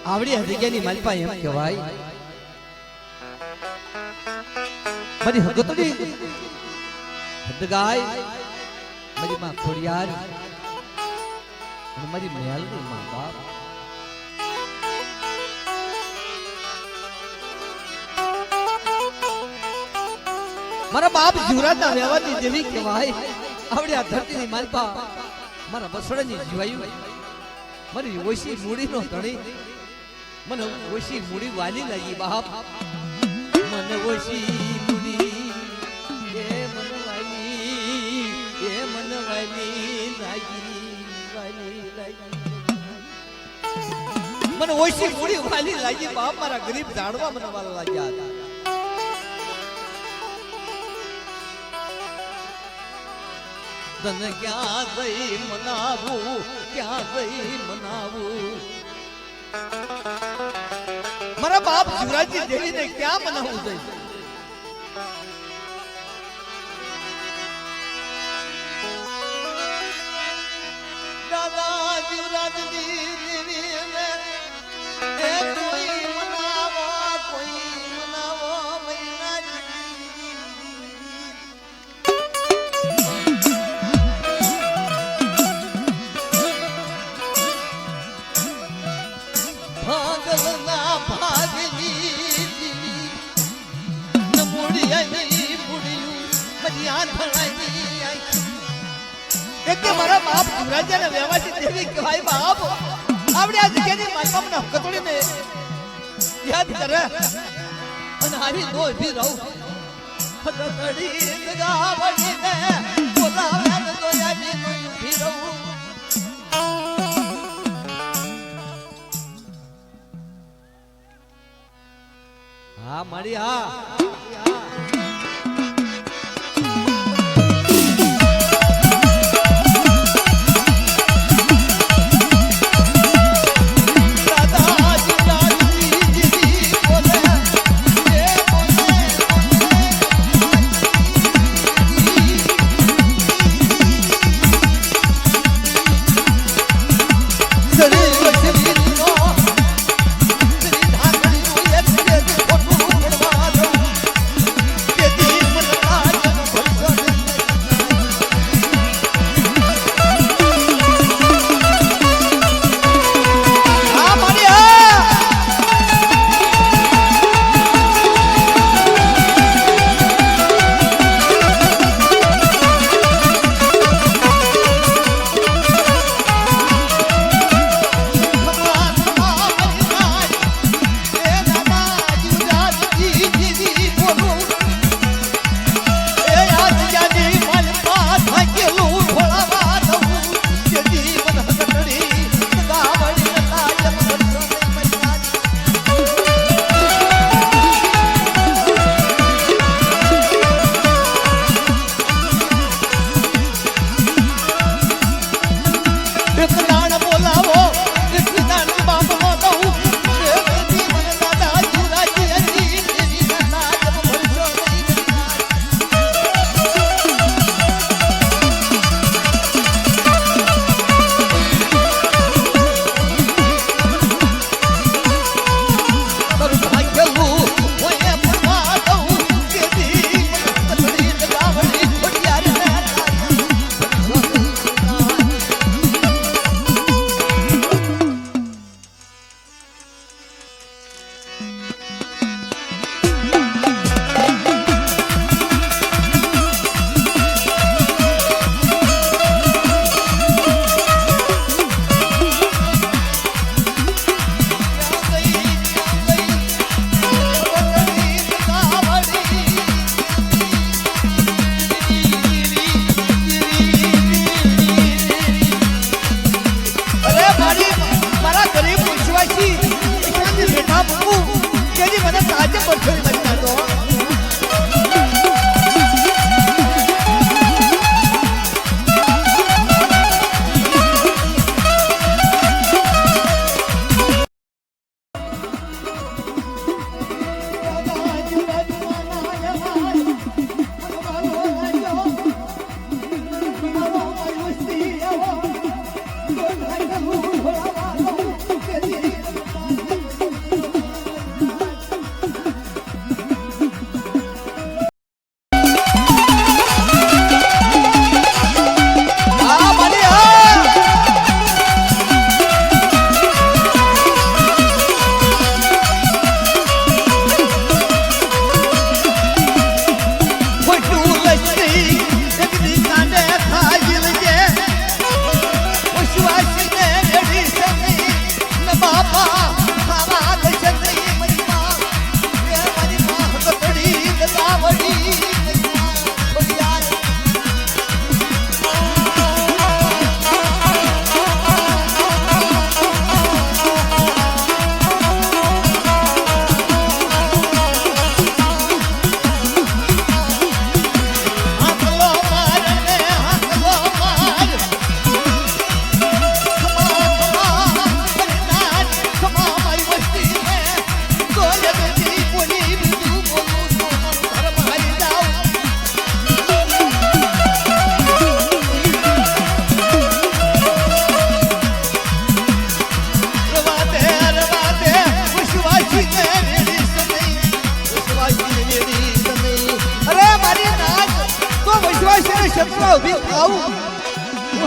આવડી હદિયાની માલપા એમ કહેવાય મારી હગતડી હદગાય મારી માં ખોડિયાર મારી મેલની માં બાપ મારા બાપ જીવરાજના વ્યવહારની જેવી કહેવાય આવડી આ ધરતીની માલપા મારા બસડાની જીવાયું મારી ઓછી મૂડીનો ધણી મને ઓછી મૂડી વાલી લાગી બાપ મને ઓછી મૂડી એ મન વાલી લાગી મને ઓછી મૂડી વાલી લાગી બાપ મારા ગરીબ જાણવા મને વાલા લાગ્યા હતા તને ક્યાં જઈ મનાવું મારા બાપ જીવરાજની દેવીને ક્યાં મનાવું જઈ દાદા જીવરાજની દેવીને કોઈ મનાવો મારા બાપ જીવરાજને વ્યવહારિક દેવી કહેવાય બાપ આપણે આ જગ્યાની માલપા મને હકતોડીને યાદ કરે અને હારી નો ભી રહું હકતડી ગાવડીને બોલાવે તો યાદી નો ભી રહું હા મારી હા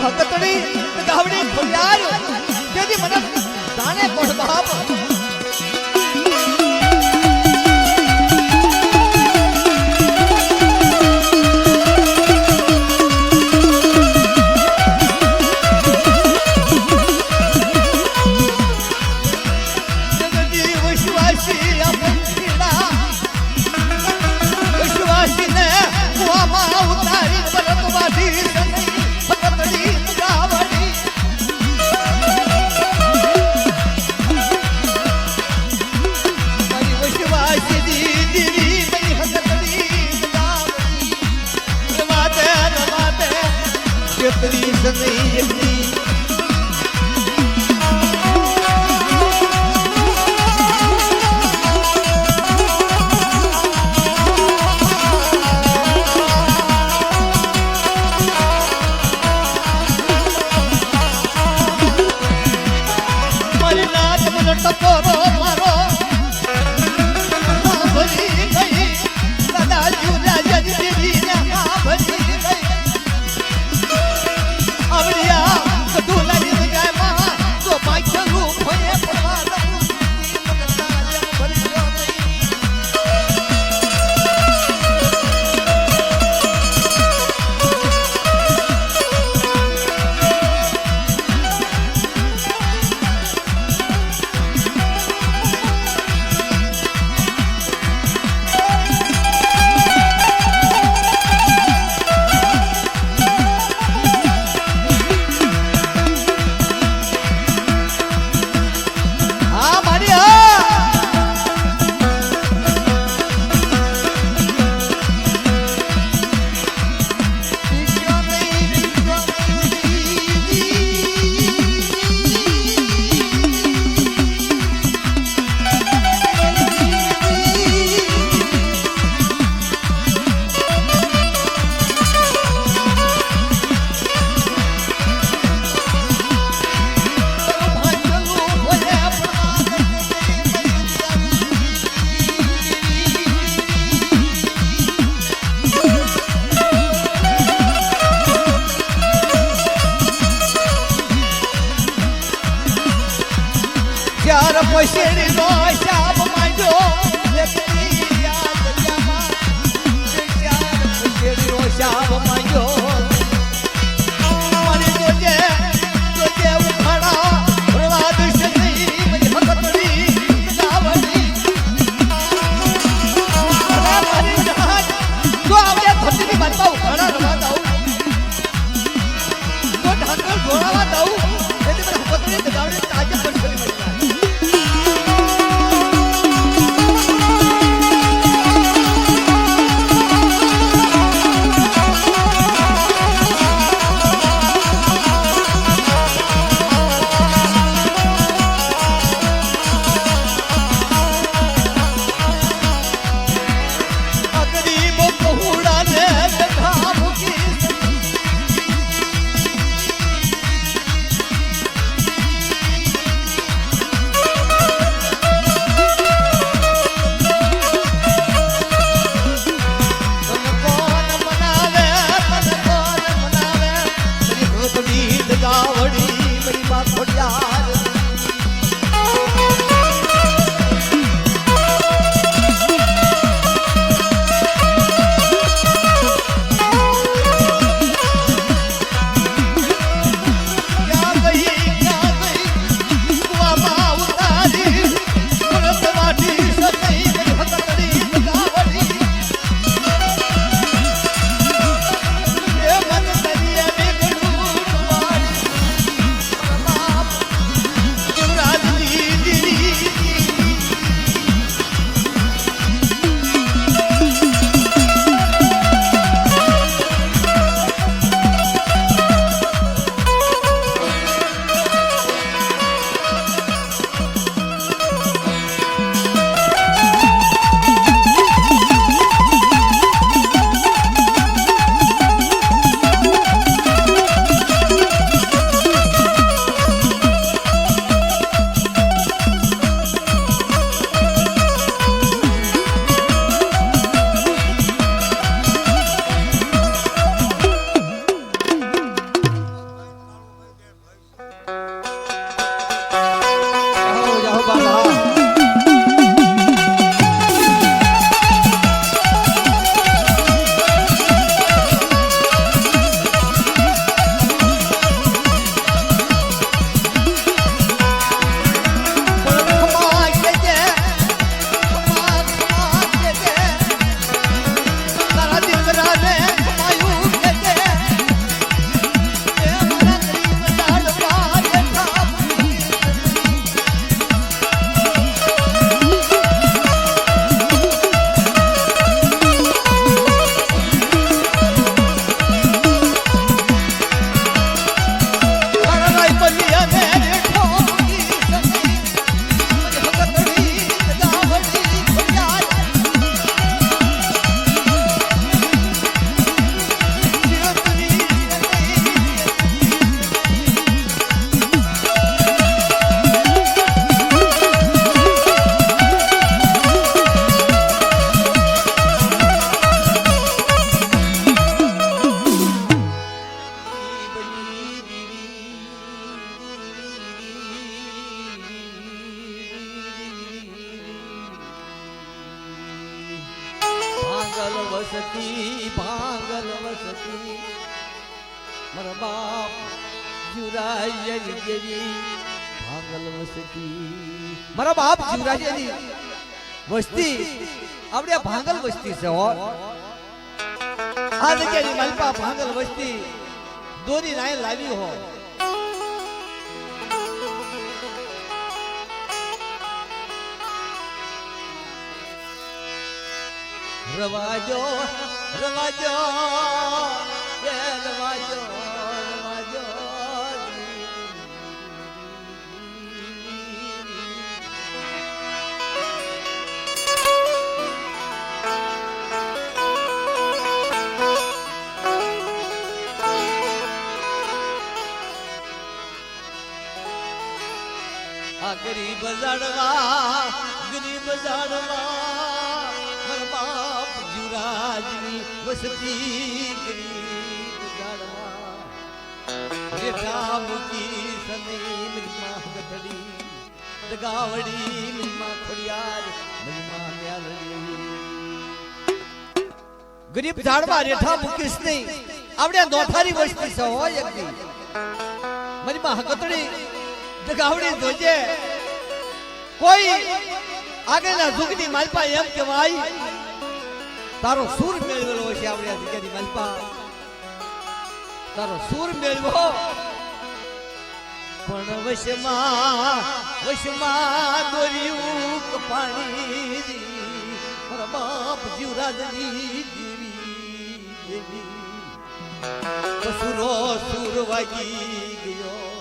હકતડી ગાવડી ખોલ્યાર જેથી મને જાણે કોણ બાપ પછેડી નો શાપ માંડ્યો પછેડી નો શાપ માંડ્યો મારી જોજે જોજે ઉખાડા ભરવા દુષ્ટ થઈ મારી હકતડી ગાવડી મારી જહાજ તો આવડે ધરતીની બાજુ ઉખાડા રવા દઉં તો ઢાકર જોડાવા દઉં એટલે મારી હકતડી ગાવડી તાજે પર કરી મળી વસતી ભાંગલ વસતી મારા બાપ જીવરાય દેવી ભાંગલ વસતી મારા બાપ જીવરાજની વસ્તી આપણે ભાંગલ વસ્તી છે હો આ જગ્યાની માલપા ભાંગલ વસ્તી દોરી નાય લાવી હો રવાજો રવાજો એ રવાજો રવાજો આ ગરીબ જાડવા બાપ જીવરાજની વસતી ગરીબ જાડવા રેઠા મૂકી સની મહિમા ગધડી દગાવડી મહિમા ખોડિયાર મહિમા મ્યાલડી ગરીબ જાડવા રેઠા મૂકીશ નહીં આવડે નોથારી વસ્તી છે હોય એકદી મહિમા ગધડી દગાવડી જોજે કોઈ આગળના જુગની માલપા એમ કહેવાય તારો સૂર મેળવેલો છે આપણે આ જગ્યાની માલપા તારો સૂર મેળવો પણ વશમાં દોર્યું પાણી મારા બાપ જીવરાજની દેવી બસુરો સૂર વાગી ગયો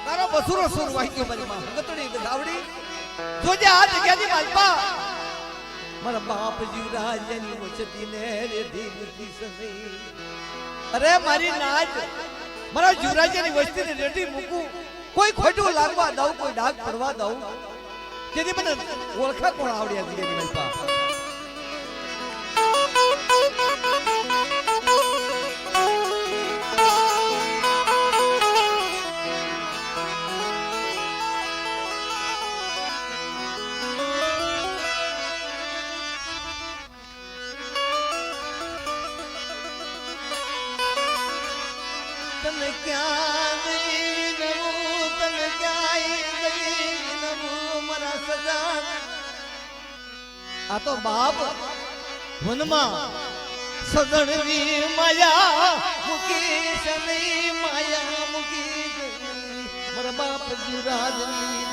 તારો બસુરો સૂર વાગ્યો મારી માં ગતડી ગાવડી જોજે આ જગ્યાની માલપા મારા બાપ જીવરાજની વસતી ને રેધી મૂકી સની અરે મારી નાચ મારા જીવરાજની વસ્તી ને રેધી મૂકું કોઈ ખોટું લાગવા દઉં કોઈ ડાઘ પડવા દઉં જેથી મને ઓળખા કોણ આવડ્યા જગ્યાની માલપા तन क्या गई नमो तन क्या गई नमो मरा सजा आ तो बाप वनमा सदणनी माया मुकी सनी माया मुकी मरा बाप जीवराजनी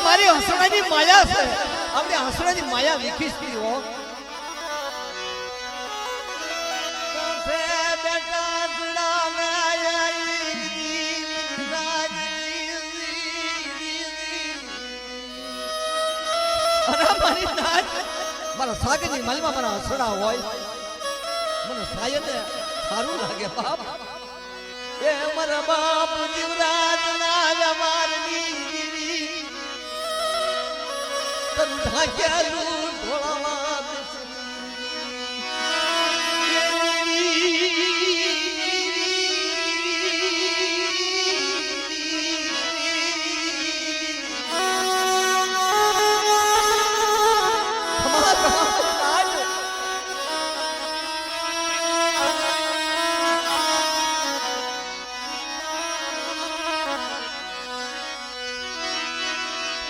મારી હસણાની માયા છે આપણે હસણાની માયા વિખીસતી હો બેટા જડા અરે મારી નાચ મારા સાગરની માલમાં મારા હસણા હોય મને સાયદ સારું લાગે બાપ એ મારા બાપ જીવરાજ ના વ્યવહારની ઢાંક્યાલું ઢોળાવા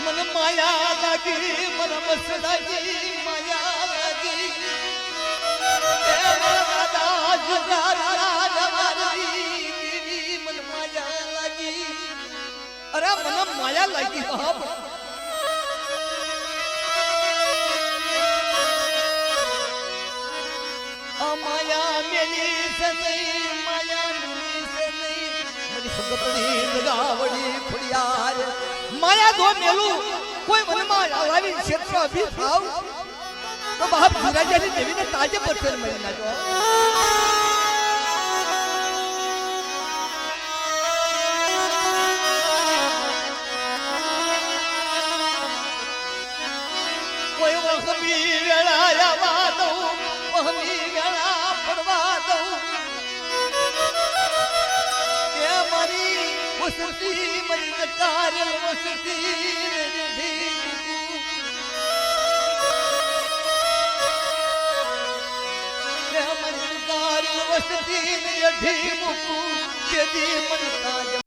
मन माया लगी मन मसलगी माया लगी मन माया लगी अरे मन माया लगी बाप माया मेरी से नहीं माया मेरी से नहीं मेरी गपड़ी लगावड़ी खुड़ियार माया दो मेलू कोई मन में लावी क्षेत्र अभी थाव तो बाप जीवराजनी देवी ने ताजे पत्थर में ना जो कोई वखमी वेला आवा दो वखमी वेला पड़वा दो વસતી મરી કારેલ વસતી વસતી ઢી મૂકું કે દી મનતા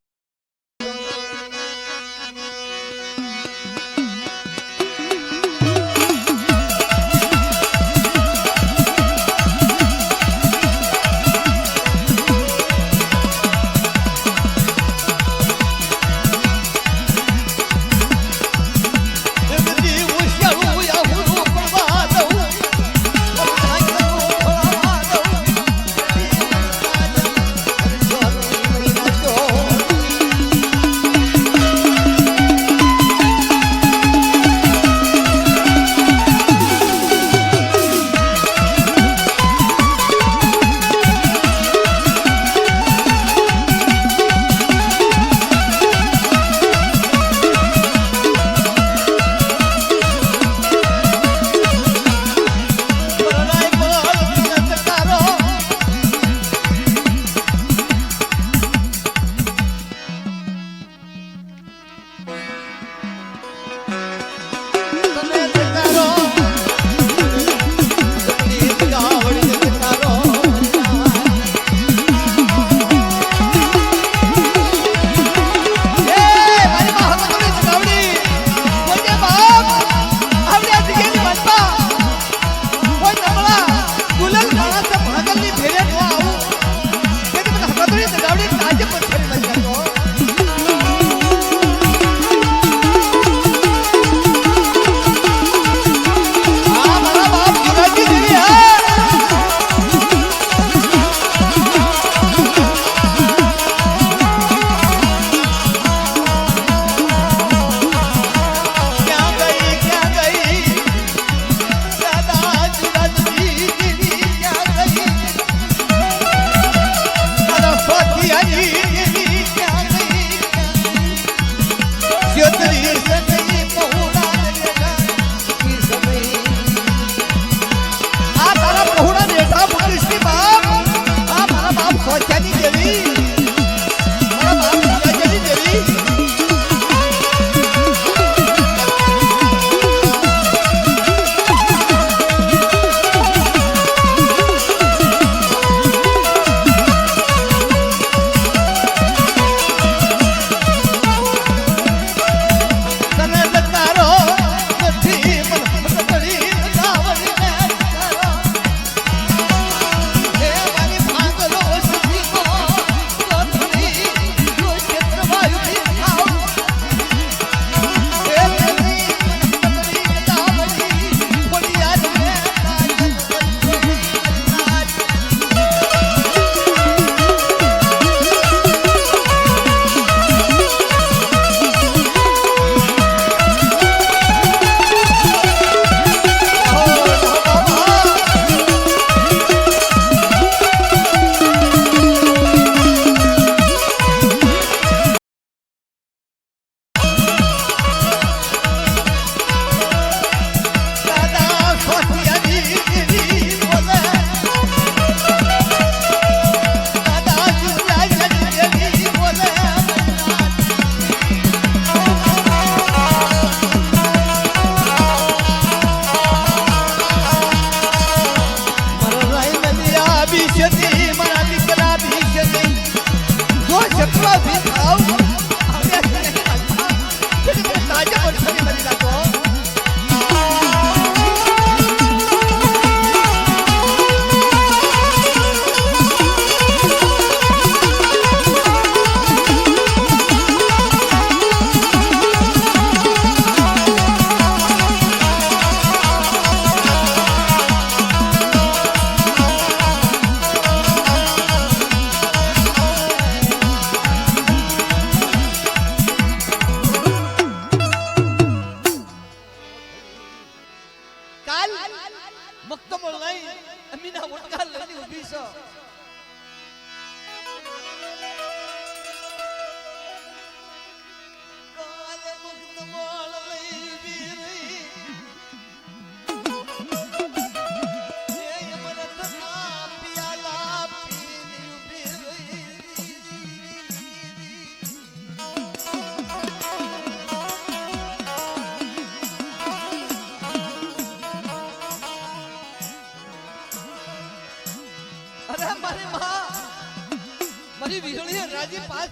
મારી વીરણીએ રાજી પાસ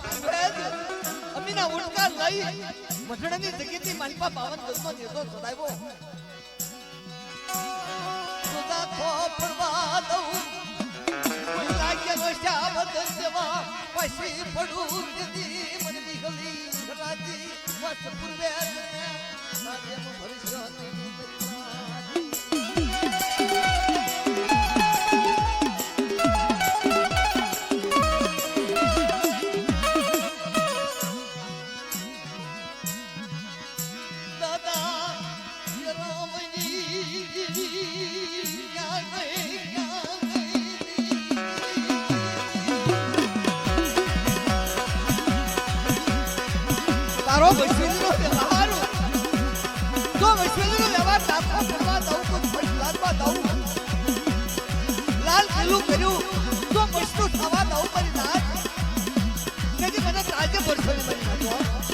અમીના ઉટકા લઈ મઠડાની જગતની માલપા 52 દસનો નેતો સદાવ્યો સુદા ખો ફરવા દઉં કોઈ લાગે વસ્યા બદલ દેવા પછી પડું દીદી મને વીરણી રાજી વસ પૂર્વે રાજ્ય ભરસ્યો તારો વૈશ્વનો વ્યવહાર જો વૈશ્વનો વ્યવહાર દાખો કરવા દઉં તો ફળલાદમાં દઉં લાલ પેલું કર્યું જો મસ્તું થવા દઉં મારી નાથ તેથી મને રાજ્ય ભરસોની મારી નાખો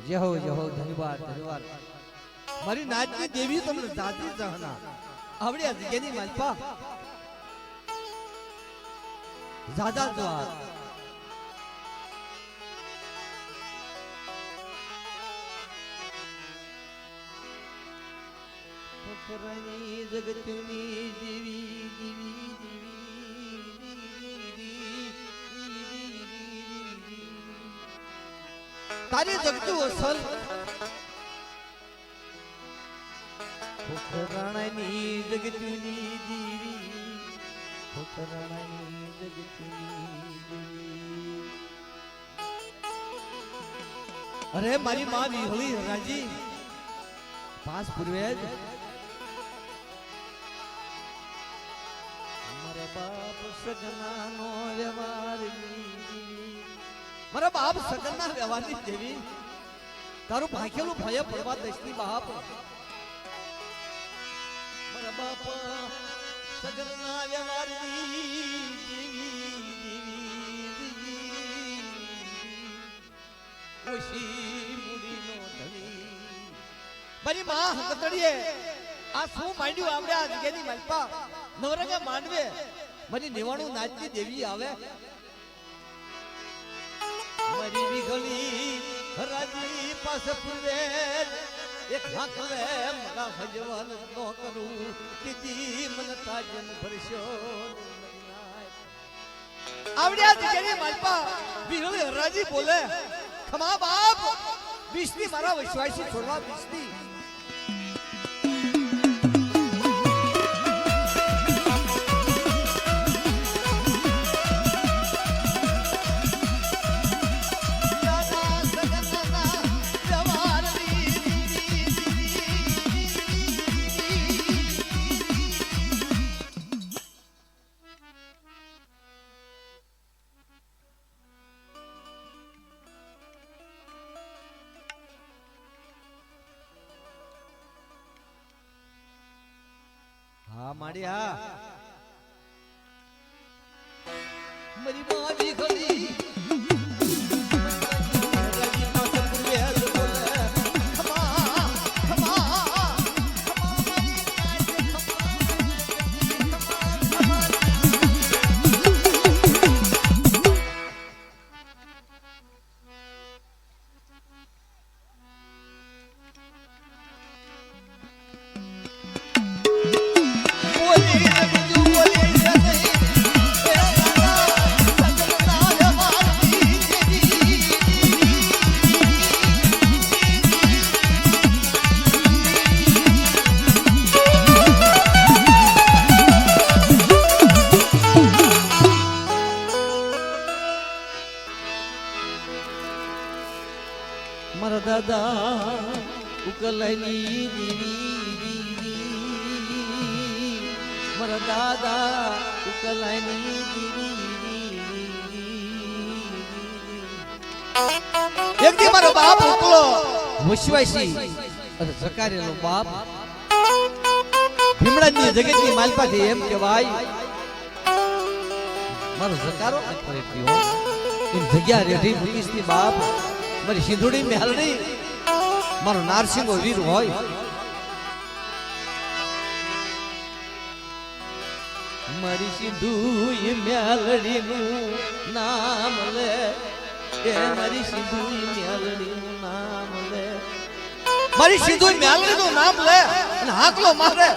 જય હો ધન્યવાદ ધન્યવાદ મારી નાચની દેવી તમને જાતિ જહના આવડ્યા જગ્યાની માલપા જાદા દ્વાર પકરણી જગતની દેવી દેવી તારી જગતું અસલ ફોકરાણાની જગતની દેવી ફોકરાણાની જગતની દેવી અરે મારી માં વિહળી રાજી પાસ પૂર્વે જ મારા બાપ સગનાનો વ્યવહારની મારા બાપ સગનના વ્યવહારની દેવી તારું ભાંખેલું ભય પડવા દશની બાપ મારા બાપ સગનના વ્યવહારની દેવી ઓશી મુડીનો ધણી મારી માં હકતડીએ આ શું માંડ્યું આવડે આ જગ્યાની માલપા નવરંગે માંડવે મારી નિવાણું નાચતી દેવી આવે મારી વિઘલી રાજી પાસે પૂર્વે એક હાકલે મના ભજવન નો કરું દીદી મન તાજન ભરશો આવડ્યા જગ્યાની માલપા વિઘલી રાજી બોલે ખમા બાપ વિષ્ણુ મારા વિશ્વાસી છોડવા વિષ્ણુ હા માડી હા મારા દાદા ઉકલાની દીવી મારા દાદા ઉકલાની દીવી એક દી મારો બાપ ઉકલો વશવાસી અને જકારેનો બાપ ભીમડાની જગતની માલપાથી એમ કહેવાય મારો જકારો કરે થયો એમ જગ્યા રેઠી મુકીસની બાપ મારી સિંધુડી મેલડી મારો નારસિંહો વીર હોય મારી સિંધુઈ મેલડી નું નામ લે એ મારી સિંધુઈ મેલડી નું નામ લે મારી સિંધુઈ મેલડી નું નામ લે અને હાકલો મારે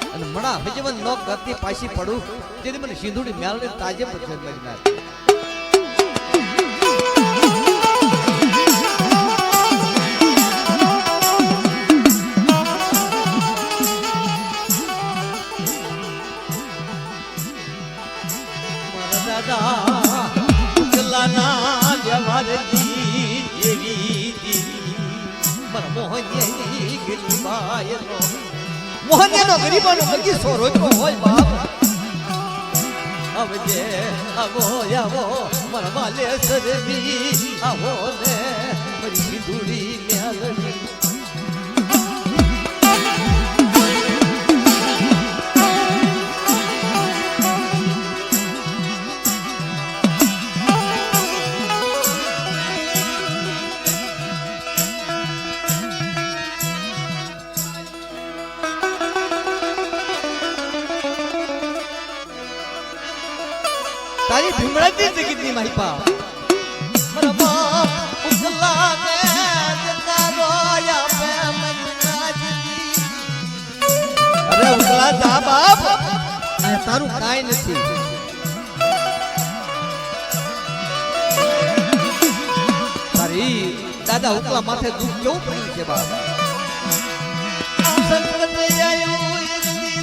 અને મણા હજવન નો ગતિ પાછી પડું જેથી મને સિંધુડી મેલડી તાજે પછે લગી નાખે મોહનનો ગરીબાનો બગીચો રોજનો હોય બાપ આવજે આવો આવો મારા વાલે સરવી આવો ને મારી સિંધુડી મેલડી તારી ભીમડાની જગતની માહિપા મારા બાપ ઉગલા ને જતારો આપે મનનાજી અરે ઉગલા જા બાપ આ તારું કાઈ નથી તારી દાદા ઉગલા માથે દુઃખ કેવું પડ્યું છે બાપ સંકટ આયો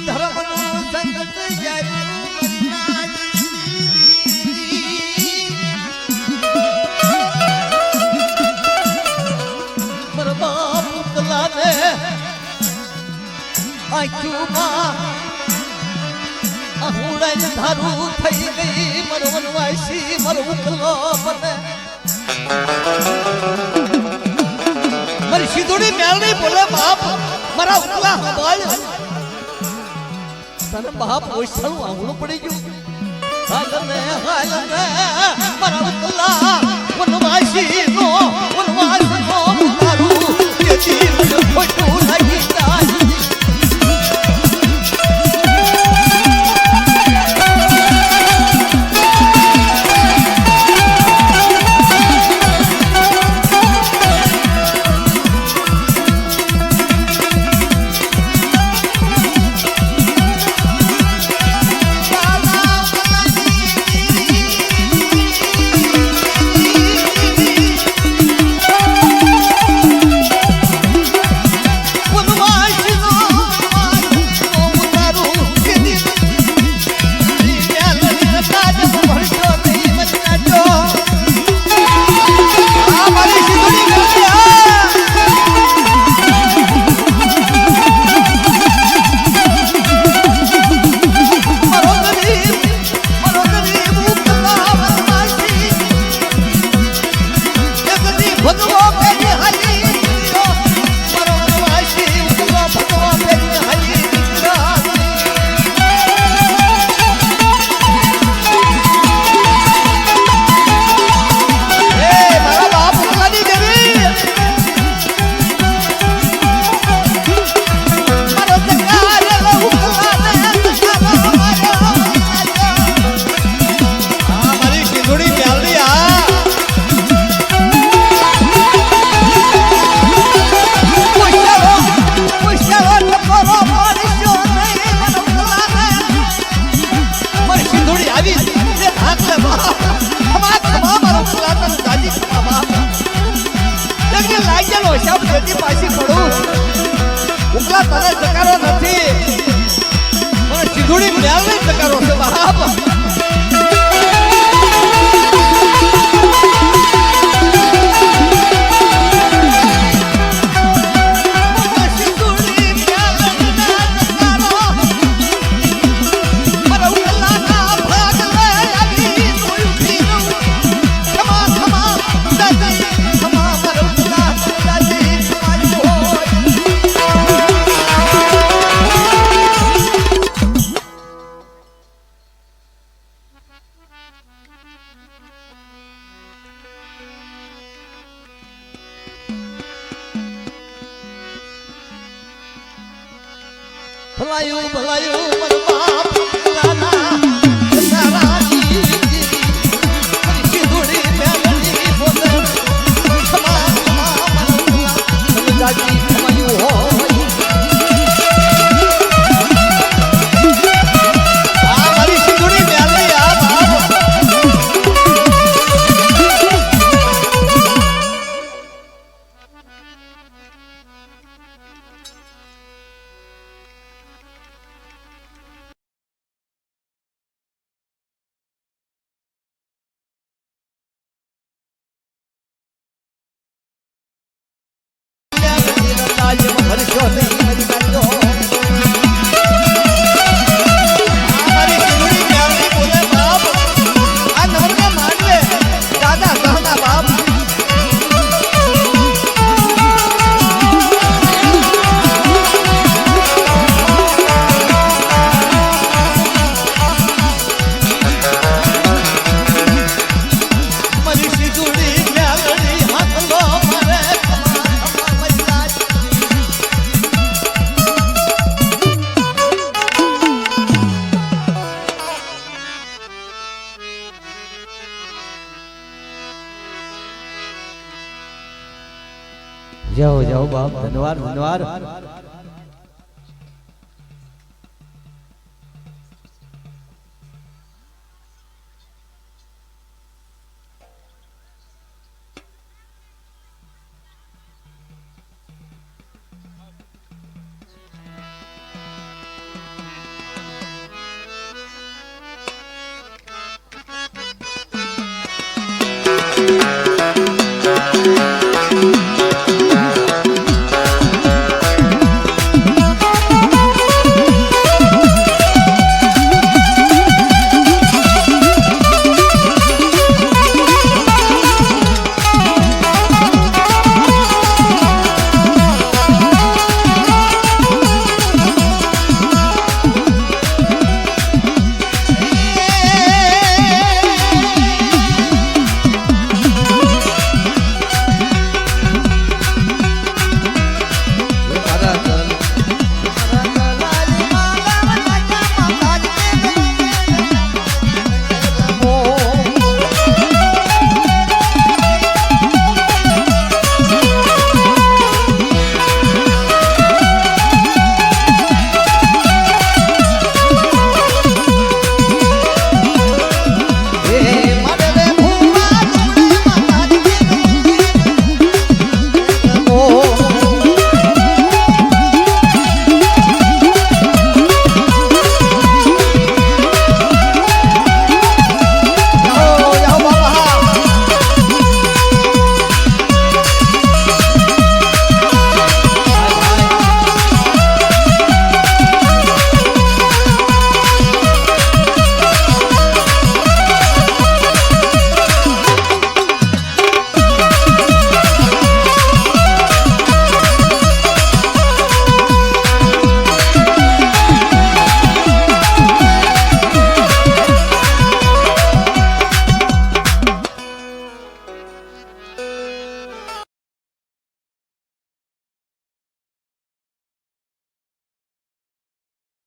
ધર્મનું સંકટ આયો ધારું થઈ ગઈ મારો વનવાસી મારો ઉકલો મને મારી સિંધુડી મેલડી બોલે બાપ મારા ઉકલા હબાળ તને બાપ ઓછાનું આંગળું પડી ગયું હાલને મારા ઉકલા વનવાસી નો તારું કે જીવ ખોટું લાગી જાય ભલાયું ભલાયું મારા બાપ નાના સારા સિંદુડી મેલડી બોલે ખમા ખમા મારા જાજી ખમાયું હોય આ મારી સિંદુડી મેલડી આ બાપ जाओ जाओ बाप धन्यवाद धन्यवाद